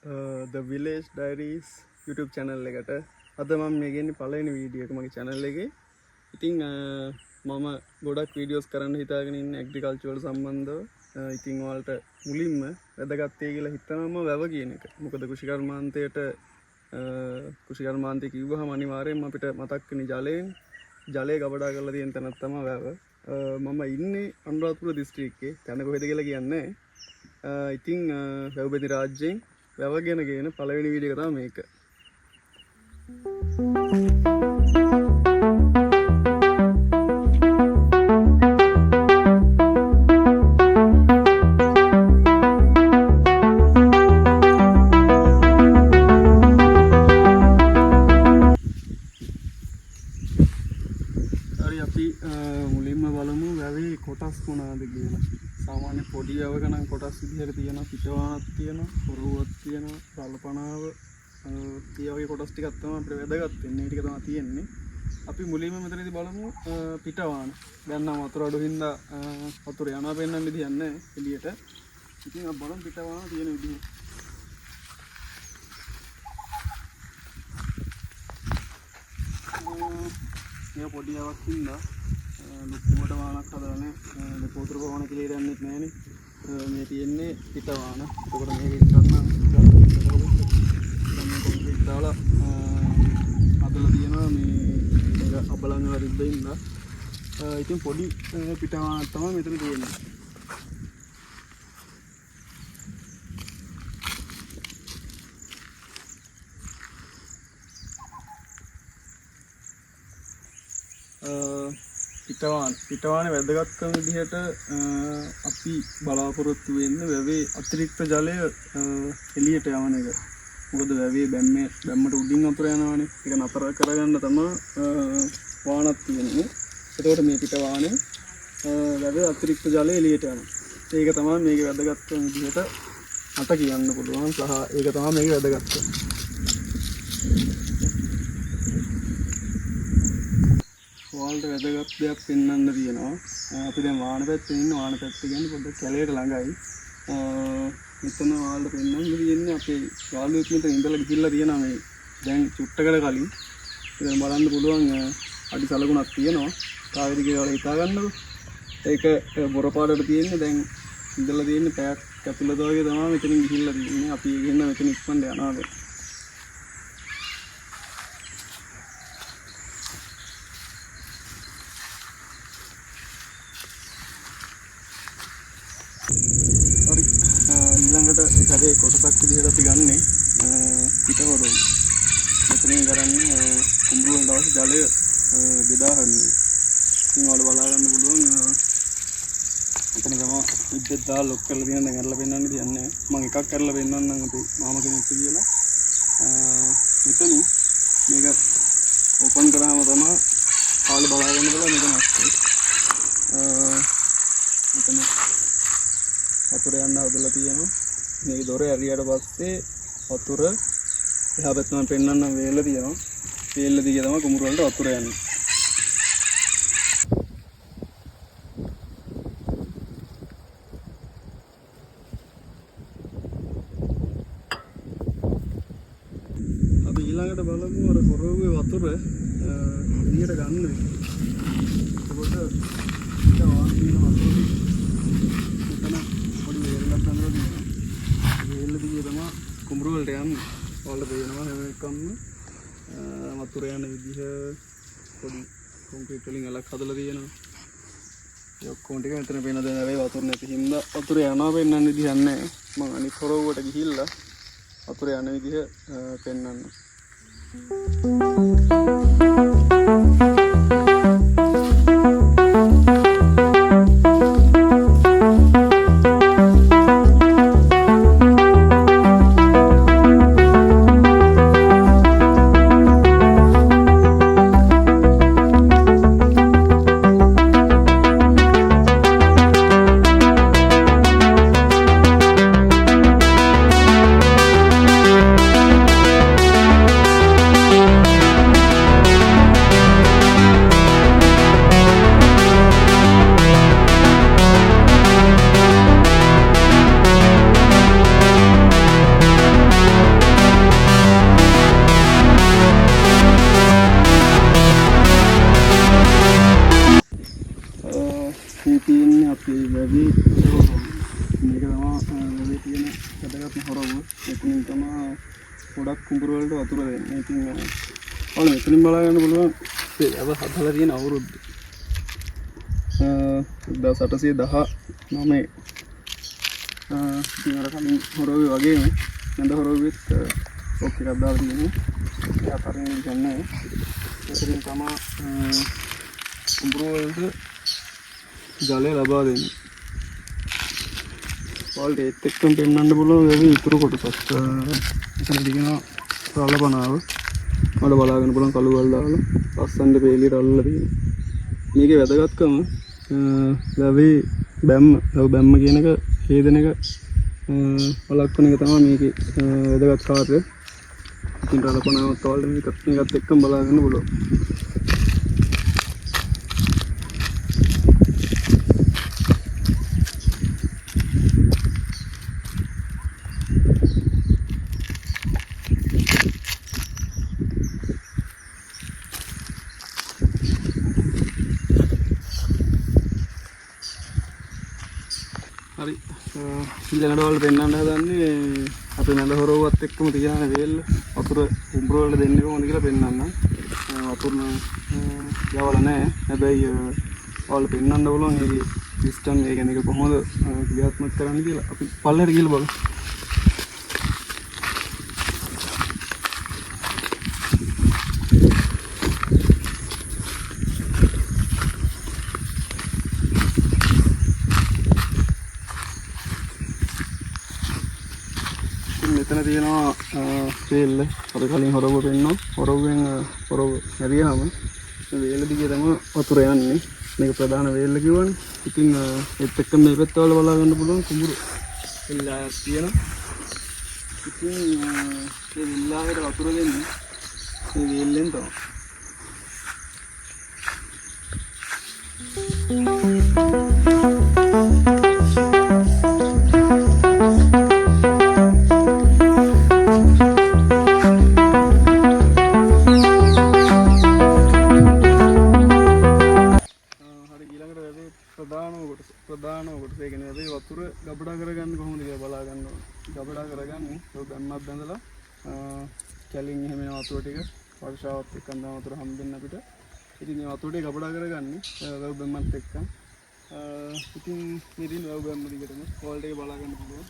The Village Diaries YouTube channel එකට අද මම මේ ගෙන්නේ පළවෙනි වීඩියෝ එක මගේ channel එකේ. ඉතින් මම ගොඩක් වීඩියෝස් කරන්න හිතාගෙන ඉන්නේ ඇග්‍රිකල්චර් වල සම්බන්ධව. ඉතින් ඔයාලට මුලින්ම වැදගත් කියලා හිතනම වැව කියන එක. මොකද කුෂිකර්මාන්තය කිව්වහම අනිවාර්යෙන්ම අපිට මතක් වෙන්නේ ජලයෙන්. ජලය ගබඩා කරලා තියෙන තැනක් තමයි වැව. මම ඉන්නේ අනුරාධපුර දිස්ත්‍රික්කේ. තැන කොහෙද කියලා කියන්නේ. ඉතින් වැව්බෙදි රාජ්‍යයෙන් වැව ගැන කියන පළවෙනි වීඩියෝ එක තමයි මේක. හරි අපි මුලින්ම බලමු වැවේ කොටස් මොනවාද කියලා. සාමාන්‍ය පොඩි වැවක නම් කොටස් විදිහට තියෙනවා, පිටවානක් තියෙනවා, පොරුවක් තියෙනවා, රළපණාව ඒ වගේ කොටස් ටිකක් තමයි අපිට වැදගත් වෙන්නේ. ඒ ටික තමයි තියෙන්නේ. අපි මුලින්ම මෙතනදී බලමු පිටවාන. දැන් නම් වතුර අඩු හින්දා වතුර යනවා පෙන්නන්න විදියක් නැහැ එළියට. ඉතින් අපි බලමු පිටවාන තියෙන විදිහ. මේ පොඩි වැවක් හින්දා ලොකුවට වානක් හදලා නැහැ. මේ පොතුරු පවන කියලා ඉරන්නේ නැහනේ. මේ තියෙන්නේ පිටවාන. එතකොට මේක ඉස්සන්න කොන්ක්‍රීට් දාලා අදලා තියෙනවා මේ ඒක අබලන් වල රිද්දින්න. ඉතින් පොඩි පිටවානක් තමයි මෙතන තියෙන්නේ. පිටවානේ වැදගත්කම විදිහට අපි බලාපොරොත්තු වෙන්නේ වැවේ අතිරික්ත ජලය එළියට යවන එක. මොකද වැවේ බැම්මට උඩින් වතුර යනවානේ. ඒක නතර කරගන්න තමයි වානක් තියෙන්නේ. එතකොට මේ පිටවානේ වැවේ අතිරික්ත ජලය එළියට යනවා. ඒක තමයි මේකේ වැදගත්කම විදිහට අත කියන්න පුළුවන්. සහ ඒක තමයි මේකේ වැදගත්කම. ඔයාලට වැදගත් දෙයක් පෙන්වන්න තියෙනවා. අපි දැන් වාන පැත්තේ ඉන්න. වාන පැත්ත කියන්නේ පොඩ්ඩක් කැලේට ළඟයි. මෙතන ඔයාලට පෙන්වන්න තියෙන්නේ අපේ යාළුවෙක් මෙතන ඉඳලා ගිහිල්ලා තියෙනවා මේ දැන් චුට්ටකට කලින්. ඉතින් බලන්න පුළුවන් අඩි සලකුණක් තියෙනවා. තාවේද කියලා හිතා ගන්නකො. ඒක බොරපාඩට තියෙන්නේ දැන් ඉඳලා තියෙන්නේ පැයක් ඇතුළත වගේ තමයි මෙතනින් ගිහිල්ලා තියෙන්නේ. අපි ගෙන්න මෙතන ඉක්මනට යනවා දැන්. ඊළඟට කඩේ කොටසක් විදිහට අපි ගන්නෙ පිටවරුන්. මෙතනින් කරන්නේ කුඹුරු වල දවස් ජලය බෙදා ගන්න. ඉතින් ඔයාලා බලා ගන්න පුළුවන් මෙතන තමයි විද්‍යුත් දාලා ලොක් කරලා තියෙන දැන් අරලා පෙන්නන්න තියන්නේ. මම එකක් කරලා පෙන්නන්නම් අපේ මාම කෙනෙක්ට කියලා. මෙතන මේක ඕපන් කරාම තමයි ඔයාලා බලා ගන්න පුළුවන් මෙතන ඇස්සේ. මෙතන වතුර යන්න හදලා තියෙනවා. මේ දොර ඇරියට පස්සේ වතුර එහා පැත්තම පෙන්නන්න වේල තියෙනවා. වේල දිගේ තමයි කුඹුර වලට වතුර යන්නේ. අපි ඊළඟට බලමු අර කොරවුවේ වතුර එළියට ගන්න එක. ඒකට වාන් තියෙන වතුර කුඹුරු වලට යන්නේ. ඔයාලට පේනවා හැම එකක්ම වතුර යන විදිහ පොඩි කොන්ක්‍රීට් වලින් අලක් හදලා තියෙනවා. ඒ ඔක්කොම ටික මෙතන පේන දැන් හැබැයි වතුර නැති හින්දා වතුර යනවා පෙන්වන්න විදිහක් නැහැ. මම අනිත් හොරවුවට ගිහිල්ලා වතුර යන විදිහ පෙන්වන්න. එතනින් තමයි ගොඩක් කුඹුර වලට වතුර දෙන්නේ. ඉතින් ඔයාලා මෙතනින් බලා ගන්න පුළුවන් ඒව හදලා තියෙන අවුරුද්ද 1819. ඉතින් අර කලින් හොරෝවේ වගේම නැන්ද හොරෝවෙත් ඔක් එකක් දාලා තියෙනවා. ඒ අතරින් යන්නේ. එතනින් තමයි කුඹුර වලට ජලය ලබා දෙන්නේ. ඔයාලට ඒත් එක්කම පෙන්වන්න පුළුවන් ඒ ඉතුරු කොටසක්. එතන දිගන රළපනාව. ඔයාලා බලාගෙන පුළුවන් කළු වල දාලා ලස්සනට පෙළියට අල්ලලා තියෙනවා. මේකේ වැදගත්කම වැවේ බැම්ම කියන එක හේදන එක වළක්වන එක තමයි මේකේ වැදගත් කාර්යය. ඉතින් රළපනාවත් ඔයාලට මේකත් එක්කම බලාගන්න පුළුවන්. හරි ඊළඟට ඔයාලට පෙන්වන්න හදන්නේ අපේ නැඳ හොරවුවත් එක්කම තියෙන වේල්ල වතුර කුඹුර වල දෙන්නේ කොහොමද කියලා පෙන්වන්නම්. වතුර නම් යවලා නැහැ. හැබැයි ඔයාලට පෙන්වන්න ඕන මේ සිස්ටම් එක ගැන කොහොමද ක්‍රියාත්මක කරන්න කියලා. අපි පල්ලෙහාට ගිහලා බලමු. මෙතන තියෙනවා වේල්ල. අපි කලින් හොරව පෙන්නවා. හොරවෙන් හොරව හැරියාම මේ වේල්ල දිගේ තමයි වතුර යන්නේ. මේක ප්‍රධාන වේල්ල කිව්වනේ. ඉතින් ඒත් එක්ක මේ පැත්ත වල බලා ගන්න පුළුවන් කුඹුරු එල්ලා තියෙනවා. ඉතින් මේ විල්ලාවට වතුර දෙන්නේ මේ වේල්ලෙන් තමයි. ප්‍රධාන කොටස ඒ කියන්නේ අපි වතුර ගබඩා කරගන්නේ කොහොමද කියලා බලා ගන්න ඕනේ. ගබඩා කරගන්නේ ඒක බැම්මක් බැඳලා කැලින් එහෙම එන වතුර ටික වර්ෂාවත් එක්ක අඳ වතුර හම්බෙන්න අපිට. ඉතින් මේ වතුර ටික ගබඩා කරගන්නේ වැව් බැම්මත් එක්ක. ඉතින් මේ දින වැව් බැම්ම දිගටම වෝල්ට් එක බලා ගන්න පුළුවන්.